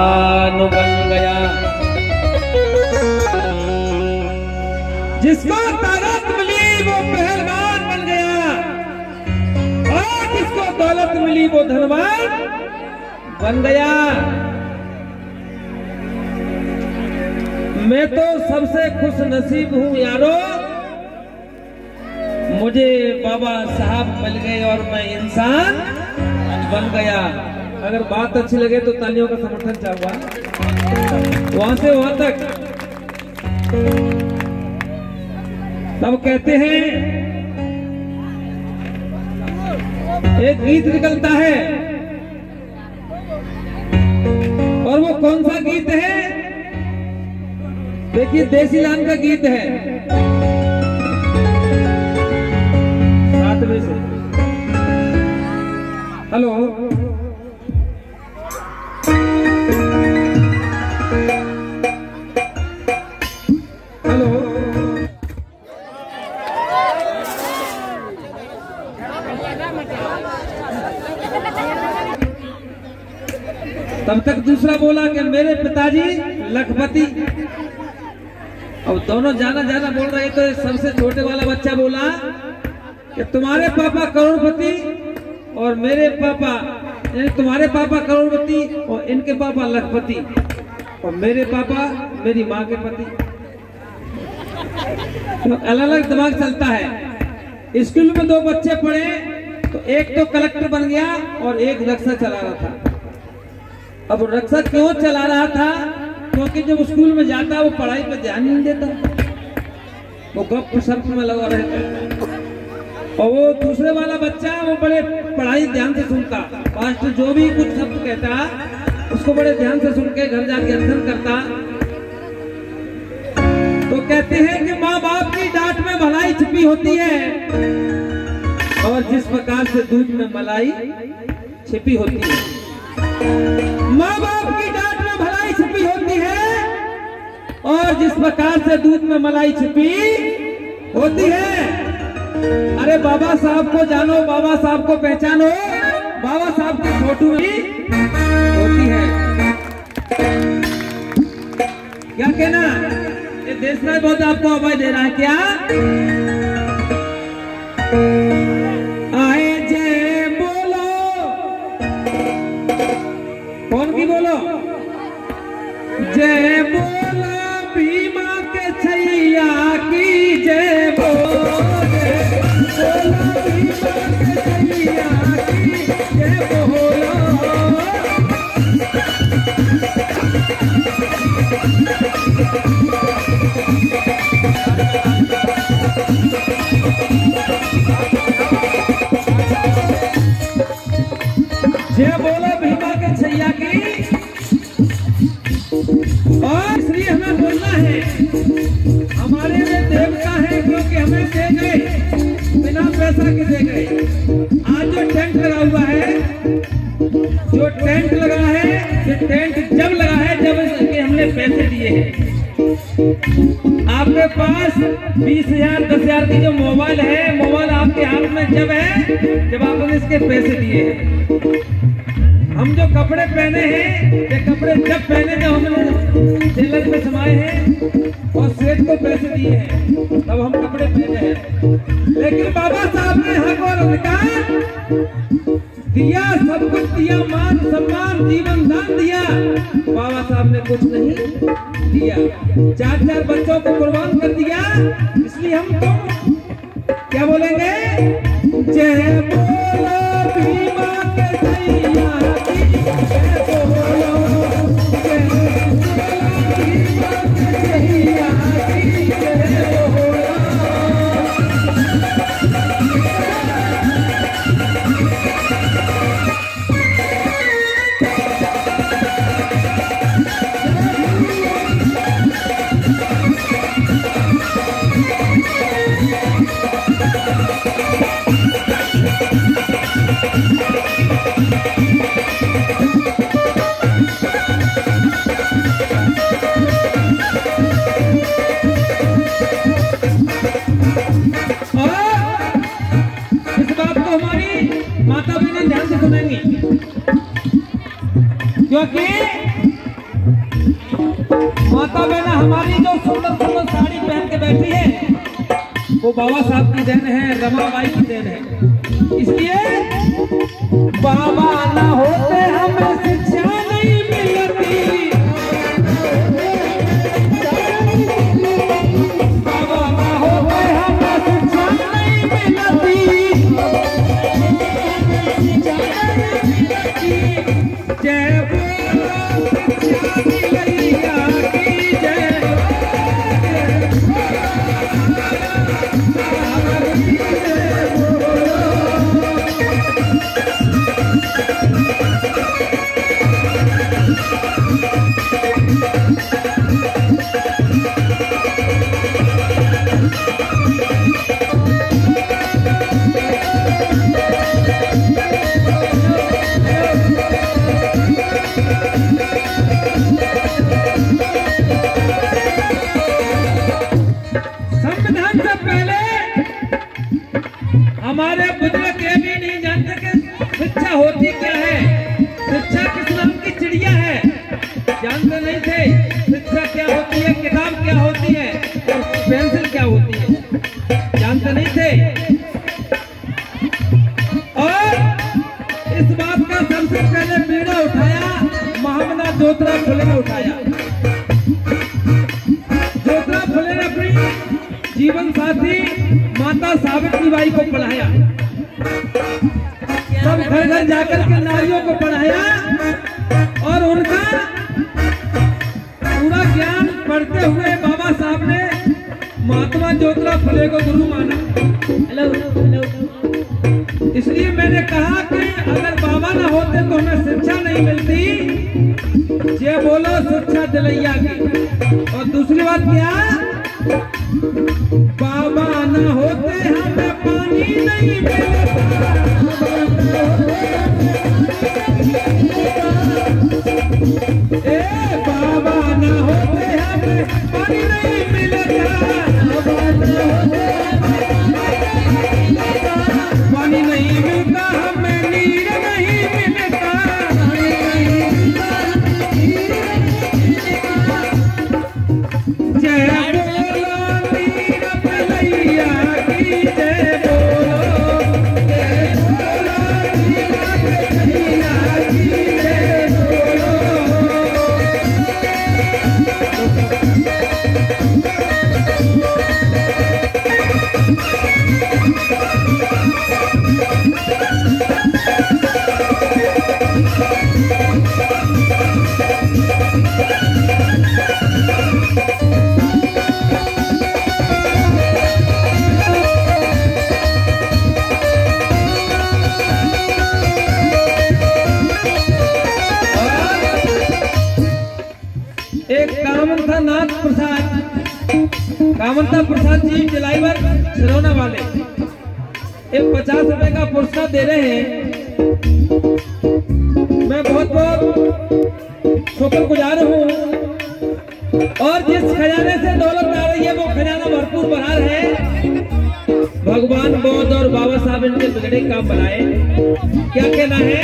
बन गया। जिसको ताकत मिली वो पहलवान बन गया और जिसको दौलत मिली वो धनवान बन गया। मैं तो सबसे खुश नसीब हूँ यारो, मुझे बाबा साहब मिल गए और मैं इंसान बन गया। अगर बात अच्छी लगे तो तालियों का समर्थन चाहूंगा वहां से वहां तक। तब कहते हैं एक गीत निकलता है और वो कौन सा गीत है? देखिए देसी लाल का गीत है। 7 बजे से हेलो तब तक दूसरा बोला कि मेरे पिताजी लखपति। अब दोनों जाना जाना बोल रहे तो सबसे छोटे वाला बच्चा बोला कि तुम्हारे पापा करोड़पति और मेरे पापा, तुम्हारे पापा करोड़पति और इनके पापा लखपति और मेरे पापा मेरी माँ के पति। तो अलग अलग दिमाग चलता है। स्कूल में 2 बच्चे पढ़े तो एक तो कलेक्टर बन गया और एक रक्षा चला रहा था। अब रक्षा क्यों चला रहा था? क्योंकि जब स्कूल में जाता वो पढ़ाई पे ध्यान नहीं देता, वो गप शप में लगा रहता। और वो दूसरे वाला बच्चा वो बड़े पढ़ाई ध्यान से सुनता, मास्टर जो भी कुछ शब्द कहता उसको बड़े ध्यान से सुन के घर जाके अध्ययन करता। तो कहते हैं कि माँ बाप की डांट में भलाई छिपी होती है और जिस प्रकार से दूध में मलाई छिपी होती है। माँ बाप की डांट में भलाई छिपी होती है और जिस प्रकार से दूध में मलाई छिपी होती है। अरे बाबा साहब को जानो, बाबा साहब को पहचानो, बाबा साहब की फोटो भी होती है। क्या कहना? ये देशराज बहुत आपको आवाज दे रहा है क्या? आए जय बोलो, कौन की बोलो? जय बोलो भीमा के छैया की जय बोलो, भीमा के छैया की जय बोलो। जय बोलो भीमा के छैया की। और इसलिए हमें बोलना है, हमारे लिए देवता है क्योंकि हमें दे गए, बिना पैसा के दे गए। आज जो टेंट लगा हुआ है, जो टेंट लगा है, ये टेंट जब लगा है जब इसके हमने पैसे दिए हैं। आपके पास 20,000 10,000 की जो मोबाइल है, मोबाइल आपके हाथ में जब है जब आपने इसके पैसे दिए हैं। हम जो कपड़े पहने हैं, ये कपड़े जब पहने जब हमने टेलर में समाये हैं और सेठ को पैसे दिए हैं तब हम कपड़े पहने हैं। लेकिन बाबा साहब ने हक और अधिकार दिया, सब कुछ दिया, मान सम्मान जीवन दान दिया। बाबा साहब ने कुछ नहीं दिया, 4 बच्चों को कुर्बान कर दिया। इसलिए हम तो क्या बोलेंगे? जय बोलो भीमा के छैया की जय बोलो, जय बोलो भीमा के छैया की जय बोलो। माता बहना हमारी जो सुंदर सुंदर साड़ी पहन के बैठी है वो बाबा साहब की देन है, रमाबाई की देन है। इसलिए बाबा ना होते हमें शिक्षा नहीं मिलती, बाबा ना होते हमें शिक्षा नहीं मिलती। जय हमारे बुजुर्ग ये भी नहीं जानते कि शिक्षा होती क्या है, शिक्षा किस नाम की चिड़िया है, जानते नहीं थे। शिक्षा क्या होती है, किताब क्या होती है और पेंसिल क्या होती है, जानते नहीं थे। और इस बात का सबसे पहले बीड़ा उठाया महामना ज्योतिराव फुले ने उठाया। ज्योतिराव फुले ने अपनी जीवन साथी माता सावित्रीबाई को पढ़ाया, सब घर घर जाकर के नारियों को पढ़ाया और उनका पूरा ज्ञान पढ़ते हुए बाबा साहब ने महात्मा ज्योतिराव फुले को गुरु माना। Hello hello. इसलिए मैंने कहा कि अगर बाबा ना होते तो हमें शिक्षा नहीं मिलती। ये बोलो शिक्षा दिलैया की। और दूसरी बात क्या, बाबा ना होते हमें पानी नहीं मिलता, ए बाबा ना होते हमें पानी नहीं मिलता, पानी नहीं मिलता हमें नीर नहीं मिलता। जय कामनता प्रसाद जी जलाईवर सिरौना वाले एक 50 रुपए का पुरस्कार दे रहे हैं। मैं बहुत बहुत शुक्रगुजार हूँ। और जिस खजाने से दौलत आ रही है वो खजाना भरपूर भरा है। भगवान बौद्ध और बाबा साहब इनके बिगड़े काम बनाए। क्या कहना है,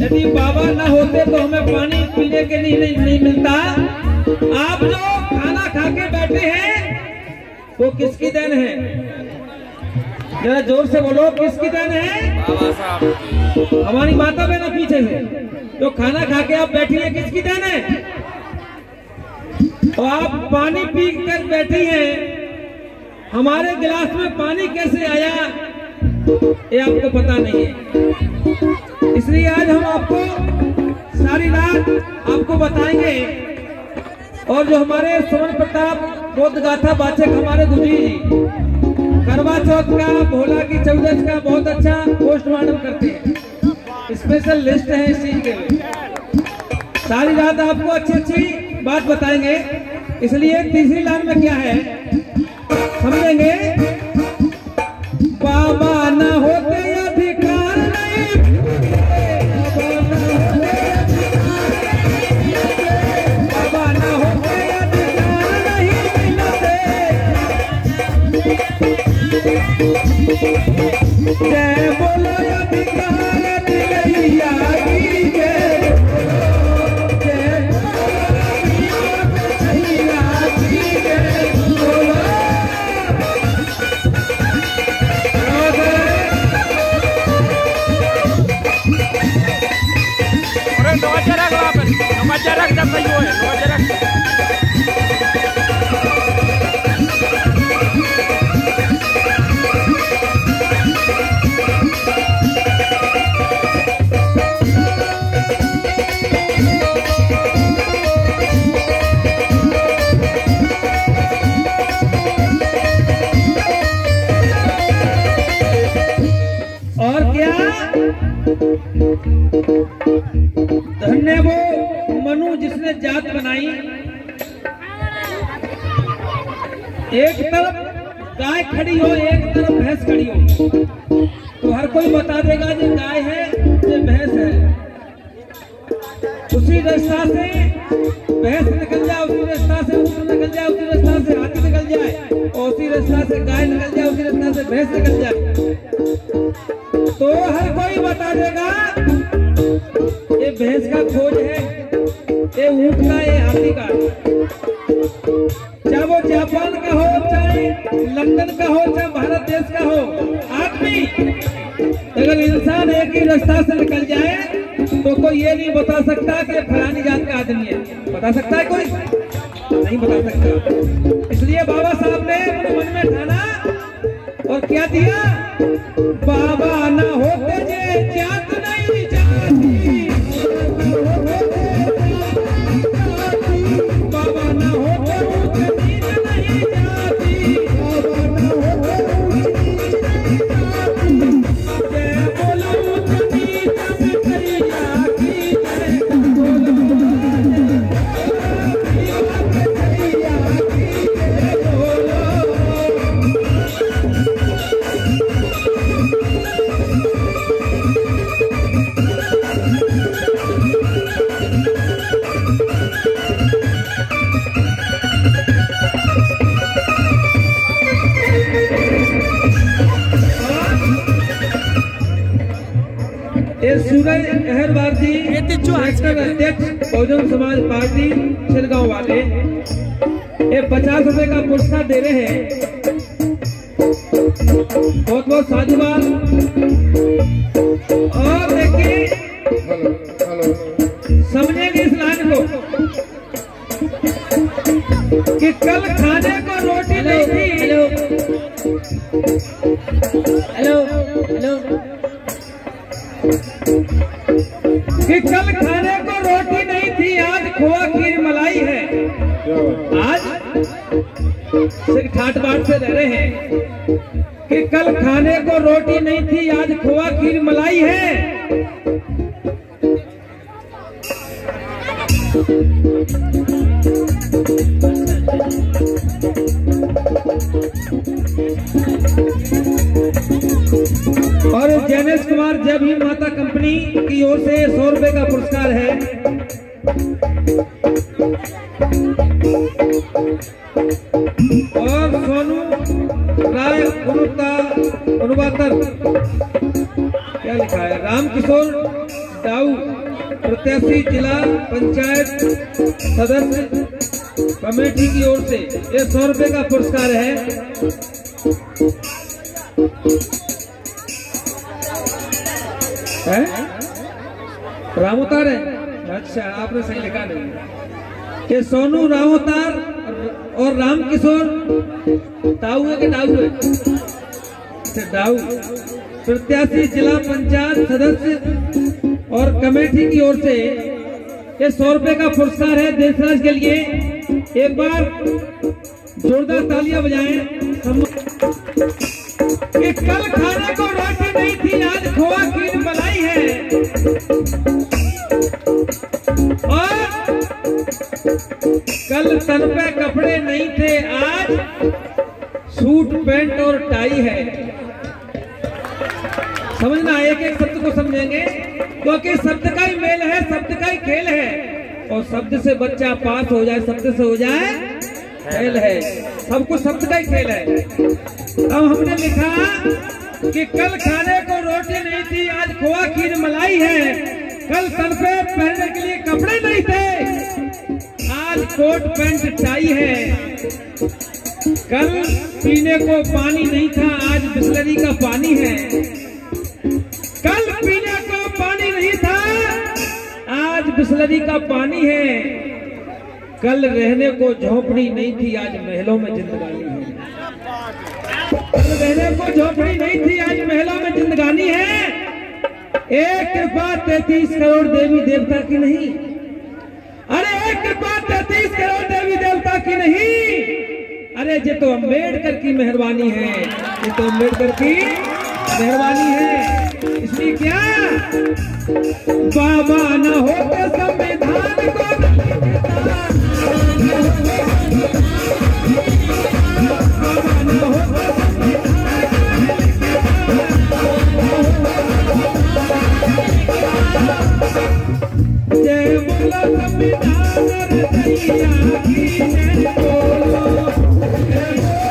यदि बाबा ना होते तो हमें पानी पीने के लिए नहीं मिलता। आप जो खाना खा के बैठे हैं वो किसकी देन है, जरा जोर से बोलो, किसकी देन है? बाबा साहब। हमारी माता बहना पीछे है, तो खाना खा के आप बैठी है, किसकी देन है? तो आप पानी पी कर बैठी हैं, हमारे गिलास में पानी कैसे आया ये आपको पता नहीं है। इसलिए आज हम आपको सारी रात आपको बताएंगे। और जो हमारे सुमन प्रताप बोध गाथा वाचक हमारे गुरुजी जी करवा चौथ का, भोला की चौदस का बहुत अच्छा पोस्टमार्टम करते हैं। स्पेशल लिस्ट है इस चीज के लिए। सारी रात आपको अच्छी अच्छी बात बताएंगे। इसलिए तीसरी लाइन में क्या है समझेंगे। बाबा ना होते अधिकार नहीं, बाबा ना होते अधिकार नहीं मिलते। जय बोलो अधिकार दिलैया की, जय जय jarak dapat yo, jarak. और क्या धन्य वो मनु जिसने जात बनाई। एक तरफ गाय खड़ी हो, एक तरफ भैंस खड़ी हो, तो हर कोई बता देगा ये गाय है ये भैंस है। उसी रास्ता से भैंस निकल जाए, उसी रास्ता से ऊँट निकल जाए, उसी रास्ता से हाथी निकल जाए, और उसी रास्ता से गाय निकल जाए, उसी रास्ता से भैंस निकल जाए, तो हर कोई बता देगा ये भैंस का खोज है, ये ऊँट का, ये हाथी का। चाहे वो जापान का हो, चाहे लंदन का हो, चाहे भारत देश का हो, आदमी अगर इंसान एक ही रास्ता से निकल जाए तो कोई ये नहीं बता सकता कि फलानी जात का आदमी है। बता सकता है कोई? नहीं बता सकता। इसलिए बाबा साहब ने अपने मन में ठाना और क्या दिया, बाबा ना होते जे जात नहीं जाती, बाबा ना होते ऊँच नीच नहीं जाती, बाबा ना होते ऊँच नीच नहीं जाती, जय बोलो ऊँच नीच में करिया की जय, बोलो सूरज अहरवार जी अध्यक्ष बहुजन समाज पार्टी छिलगांव वाले ये 50 रुपए का पुरस्कार दे रहे हैं। बहुत बहुत साधुवाद। और देखिए समझेंगे इस लाइन को कि कल खाने को रोटी नहीं थी। हेलो हेलो कि कल खाने को रोटी नहीं थी, आज खोआ खीर मलाई है। आज सिर्फ ठाट बाट से रह रहे हैं कि कल खाने को रोटी नहीं थी, आज खोआ खीर मलाई है। और जैनेश कुमार जय भीम माता कंपनी की ओर से 100 रुपए का पुरस्कार है। और सोनू राय क्या लिखा है, रामकिशोर दाऊ प्रत्याशी जिला पंचायत सदस्य कमेटी की ओर से ये 100 रुपए का पुरस्कार है। रामोतार है? अच्छा, आपने सही लिखा नहीं कि सोनू रामोतार और रामकिशोर दाऊ है कि दाऊ है? दाऊ प्रत्याशी जिला पंचायत सदस्य और कमेटी की ओर से ये 100 रुपए का पुरस्कार है देशराज के लिए। एक बार जोरदार तालियां बजाएं। कि कल खाने को रोटी नहीं थी, आज खोआ खीर मलाई है। और कल तन पे कपड़े नहीं थे, आज सूट पैंट और टाई है। समझना, एक एक शब्द को समझेंगे क्योंकि शब्द का ही मेल है, शब्द का ही खेल है। और शब्द से बच्चा पास हो जाए, शब्द से हो जाए खेल है। सब कुछ शब्द का ही खेल है। अब हमने लिखा कि कल खाने को रोटी नहीं थी, आज खोआ खीर मलाई है। कल सर पे पहनने के लिए कपड़े नहीं थे, आज कोट पैंट टाई है। कल पीने को पानी नहीं था, आज बिस्लरी का पानी है। कल पीने को पानी नहीं था, आज बिस्लरी का पानी है। कल रहने को झोपड़ी नहीं थी, आज महलों में जिंदगानी है। कल रहने को झोपड़ी नहीं थी, आज महलों में जिंदगानी है। एक कृपा 33 करोड़ देवी देवता की नहीं, अरे एक कृपा 33 करोड़ देवी देवता की नहीं, अरे ये तो अम्बेडकर की मेहरबानी है, ये तो अम्बेडकर की मेहरबानी है। इसलिए क्या बाबा न होते संविधान को बाबा न होते जय बोलो संविधान रचैया की जय बोलो, जय बोलो।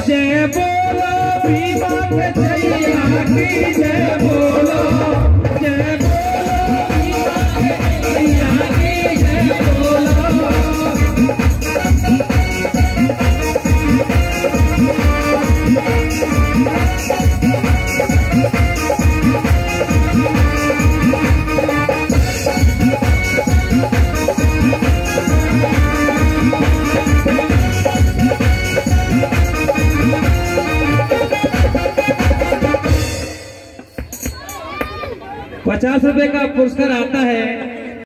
जय बोलो भीमा रचैया की जय बोलो, जय बोलो भीमा रचैया की जय बोलो। ₹50 का पुरस्कार आता है।